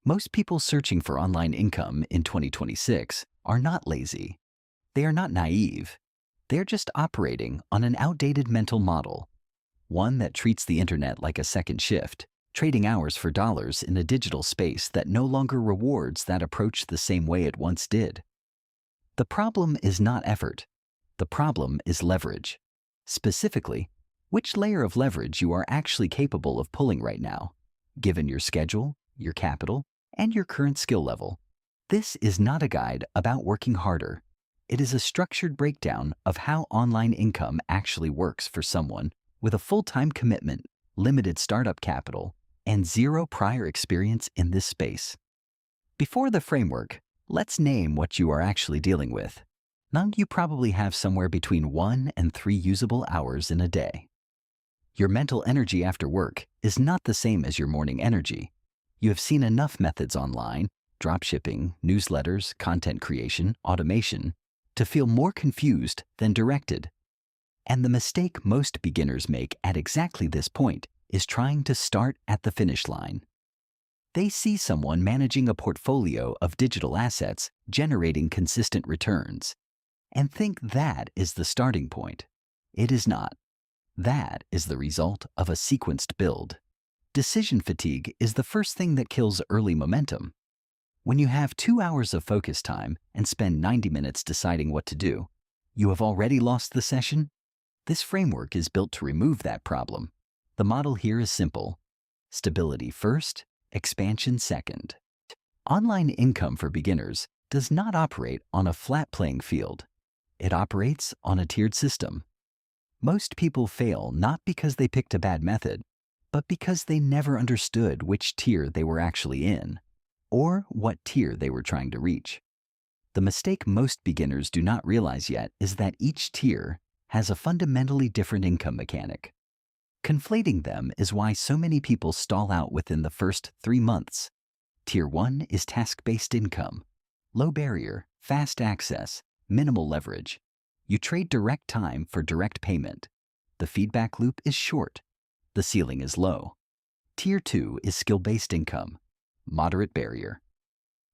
Most people searching for online income in 2026 are not lazy. They are not naive. They're just operating on an outdated mental model, one that treats the internet like a second shift, trading hours for dollars in a digital space that no longer rewards that approach the same way it once did. The problem is not effort. The problem is leverage. Specifically, which layer of leverage you are actually capable of pulling right now, given your schedule, your capital, and your current skill level. This is not a guide about working harder. It is a structured breakdown of how online income actually works for someone with a full-time commitment, limited startup capital, and zero prior experience in this space. Before the framework, let's name what you are actually dealing with. Now you probably have somewhere between 1 and 3 usable hours in a day. Your mental energy after work is not the same as your morning energy. You have seen enough methods online, dropshipping, newsletters, content creation, automation, to feel more confused than directed. And the mistake most beginners make at exactly this point is trying to start at the finish line. They see someone managing a portfolio of digital assets generating consistent returns and think that is the starting point. It is not. That is the result of a sequenced build. Decision fatigue is the first thing that kills early momentum. When you have 2 hours of focus time and spend 90 minutes deciding what to do, you have already lost the session. This framework is built to remove that problem. The model here is simple. Stability first, expansion second. Online income for beginners does not operate on a flat playing field. It operates on a tiered system. Most people fail not because they picked a bad method, but because they never understood which tier they were actually in, or what tier they were trying to reach. The mistake most beginners do not realize yet is that each tier has a fundamentally different income mechanic. Conflating them is why so many people stall out within the first 3 months. Tier 1 is task-based income. Low barrier, fast access, minimal leverage. You trade direct time for direct payment. The feedback loop is short. The ceiling is low. Tier 2 is skill-based income. Moderate barrier.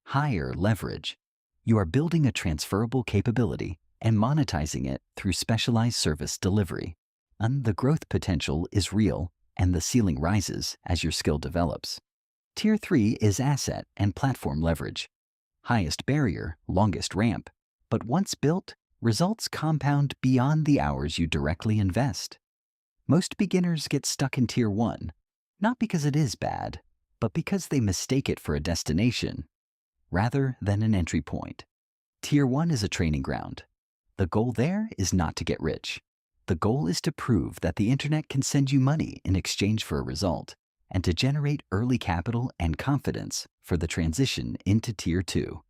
Higher leverage. You are building a transferable capability and monetizing it through specialized service delivery. And the growth potential is real and the ceiling rises as your skill develops. Tier 3 is asset and platform leverage. Highest barrier, longest ramp. But once built, results compound beyond the hours you directly invest. Most beginners get stuck in Tier 1, not because it is bad, but because they mistake it for a destination rather than an entry point. Tier 1 is a training ground. The goal there is not to get rich. The goal is to prove that the internet can send you money in exchange for a result and to generate early capital and confidence for the transition into Tier 2.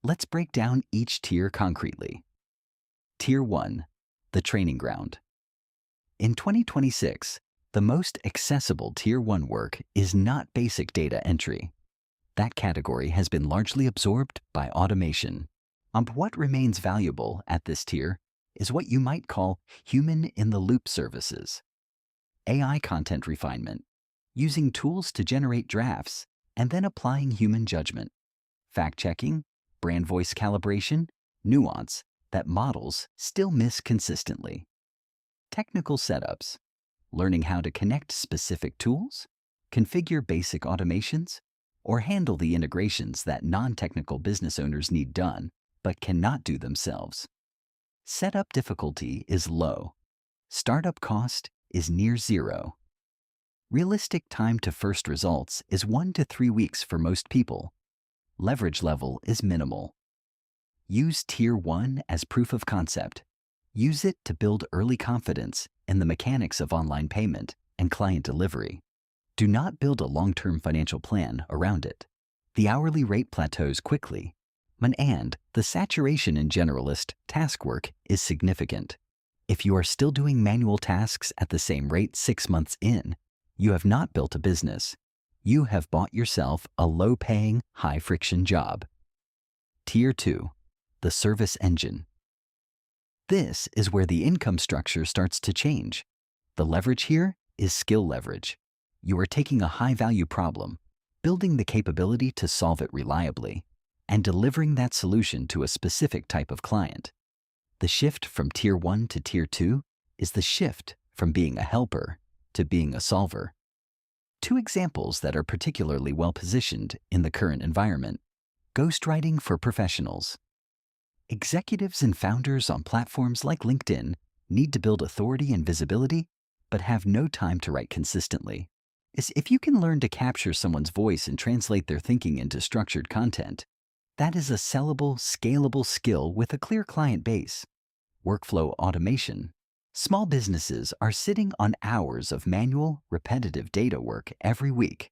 Let's break down each tier concretely. Tier 1, the training ground. In 2026, the most accessible Tier 1 work is not basic data entry. That category has been largely absorbed by automation. What remains valuable at this tier is what you might call human-in-the-loop services. AI content refinement, using tools to generate drafts and then applying human judgment. Fact-checking, brand voice calibration, nuance that models still miss consistently. Technical setups, learning how to connect specific tools, configure basic automations, or handle the integrations that non-technical business owners need done but cannot do themselves. Setup difficulty is low. Startup cost is near zero. Realistic time to first results is 1 to 3 weeks for most people. Leverage level is minimal. Use Tier 1 as proof of concept. Use it to build early confidence in the mechanics of online payment and client delivery. Do not build a long-term financial plan around it. The hourly rate plateaus quickly, and the saturation in generalist task work is significant. If you are still doing manual tasks at the same rate 6 months in, you have not built a business. You have bought yourself a low-paying, high-friction job. Tier 2, the service engine. This is where the income structure starts to change. The leverage here is skill leverage. You are taking a high-value problem, building the capability to solve it reliably, and delivering that solution to a specific type of client. The shift from Tier 1 to Tier 2 is the shift from being a helper to being a solver. Two examples that are particularly well-positioned in the current environment: ghostwriting for professionals. Executives and founders on platforms like LinkedIn need to build authority and visibility, but have no time to write consistently. If you can learn to capture someone's voice and translate their thinking into structured content, that is a sellable, scalable skill with a clear client base. Workflow automation. Small businesses are sitting on hours of manual, repetitive data work every week.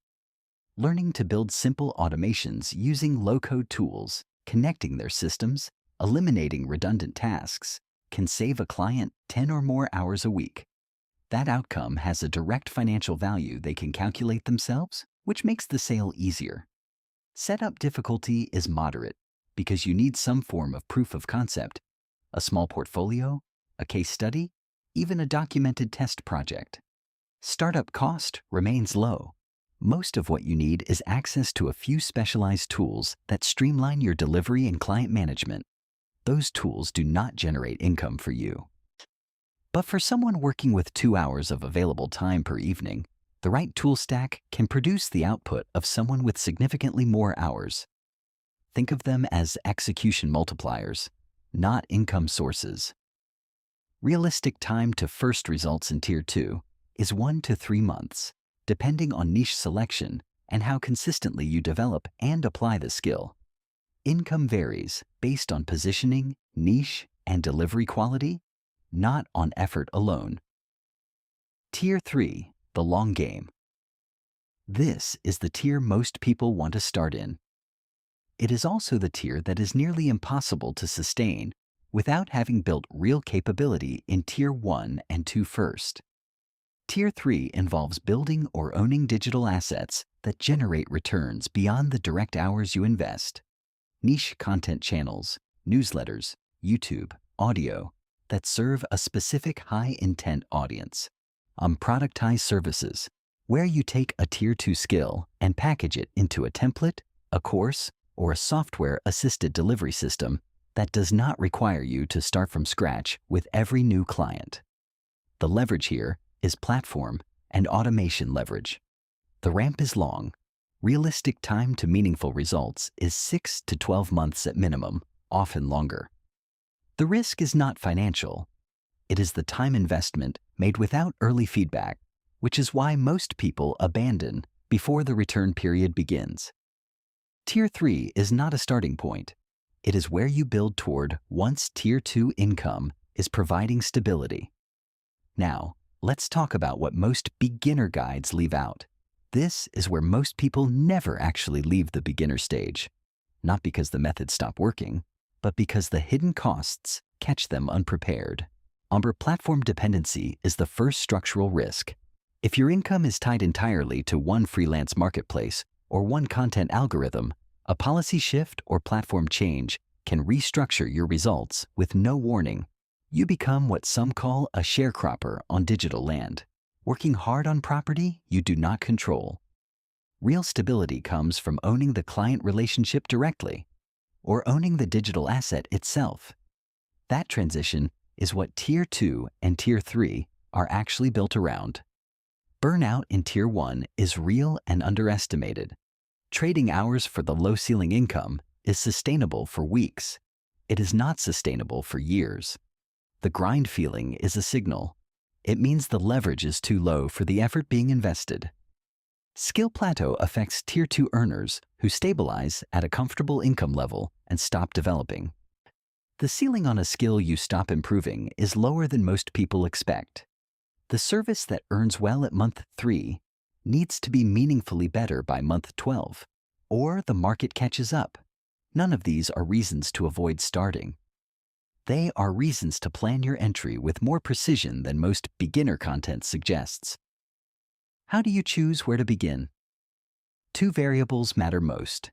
Learning to build simple automations using low-code tools, connecting their systems, eliminating redundant tasks, can save a client 10 or more hours a week. That outcome has a direct financial value they can calculate themselves, which makes the sale easier. Setup difficulty is moderate because you need some form of proof of concept, a small portfolio, a case study, even a documented test project. Startup cost remains low. Most of what you need is access to a few specialized tools that streamline your delivery and client management. Those tools do not generate income for you. But for someone working with 2 hours of available time per evening, the right tool stack can produce the output of someone with significantly more hours. Think of them as execution multipliers, not income sources. Realistic time to first results in Tier 2 is 1 to 3 months, depending on niche selection and how consistently you develop and apply the skill. Income varies based on positioning, niche, and delivery quality, not on effort alone. Tier 3, the long game. This is the tier most people want to start in. It is also the tier that is nearly impossible to sustain without having built real capability in Tier 1 and 2 first. Tier 3 involves building or owning digital assets that generate returns beyond the direct hours you invest. Niche content channels, newsletters, YouTube, audio that serve a specific high-intent audience. Productized services, where you take a Tier 2 skill and package it into a template, a course, or a software-assisted delivery system that does not require you to start from scratch with every new client. The leverage here is platform and automation leverage. The ramp is long. Realistic time to meaningful results is 6 to 12 months at minimum, often longer. The risk is not financial. It is the time investment made without early feedback, which is why most people abandon before the return period begins. Tier 3 is not a starting point. It is where you build toward once Tier 2 income is providing stability. Now, let's talk about what most beginner guides leave out. This is where most people never actually leave the beginner stage, not because the methods stop working, but because the hidden costs catch them unprepared. Platform dependency is the first structural risk. If your income is tied entirely to one freelance marketplace or one content algorithm, a policy shift or platform change can restructure your results with no warning. You become what some call a sharecropper on digital land, working hard on property you do not control. Real stability comes from owning the client relationship directly, or owning the digital asset itself. That transition is what Tier 2 and Tier 3 are actually built around. Burnout in Tier 1 is real and underestimated. Trading hours for the low-ceiling income is sustainable for weeks. It is not sustainable for years. The grind feeling is a signal. It means the leverage is too low for the effort being invested. Skill plateau affects Tier 2 earners who stabilize at a comfortable income level and stop developing. The ceiling on a skill you stop improving is lower than most people expect. The service that earns well at month 3 needs to be meaningfully better by month 12, or the market catches up. None of these are reasons to avoid starting. They are reasons to plan your entry with more precision than most beginner content suggests. How do you choose where to begin? 2 variables matter most: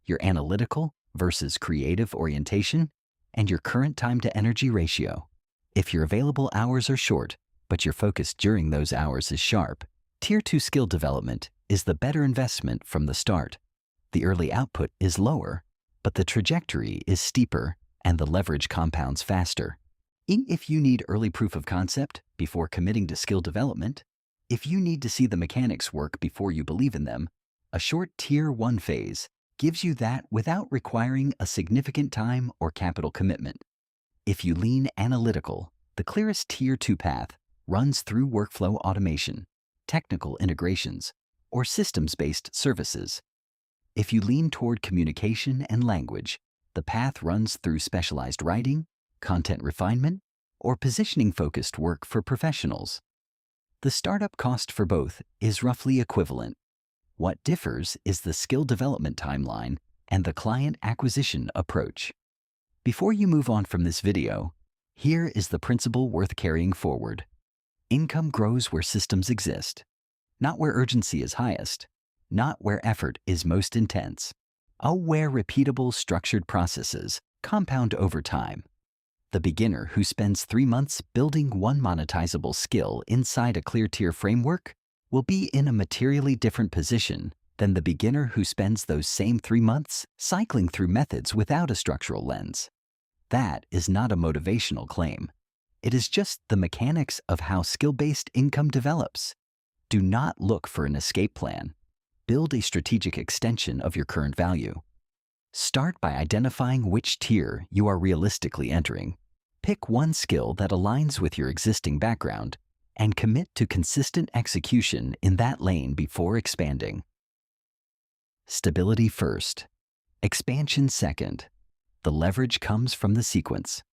your analytical versus creative orientation and your current time-to-energy ratio. If your available hours are short, but your focus during those hours is sharp, Tier 2 skill development is the better investment from the start. The early output is lower, but the trajectory is steeper and the leverage compounds faster. If you need early proof of concept before committing to skill development, if you need to see the mechanics work before you believe in them, a short Tier 1 phase gives you that without requiring a significant time or capital commitment. If you lean analytical, the clearest Tier 2 path runs through workflow automation, technical integrations, or systems-based services. If you lean toward communication and language, the path runs through specialized writing, content refinement, or positioning-focused work for professionals. The startup cost for both is roughly equivalent. What differs is the skill development timeline and the client acquisition approach. Before you move on from this video, here is the principle worth carrying forward. Income grows where systems exist, not where urgency is highest, not where effort is most intense, where repeatable, structured processes compound over time. The beginner who spends 3 months building one monetizable skill inside a clear tier framework will be in a materially different position than the beginner who spends those same 3 months cycling through methods without a structural lens. That is not a motivational claim. It is just the mechanics of how skill-based income develops. Do not look for an escape plan. Build a strategic extension of your current value. Start by identifying which tier you are realistically entering. Pick one skill that aligns with your existing background and commit to consistent execution in that lane before expanding. Stability first. Expansion second. The leverage comes from the sequence.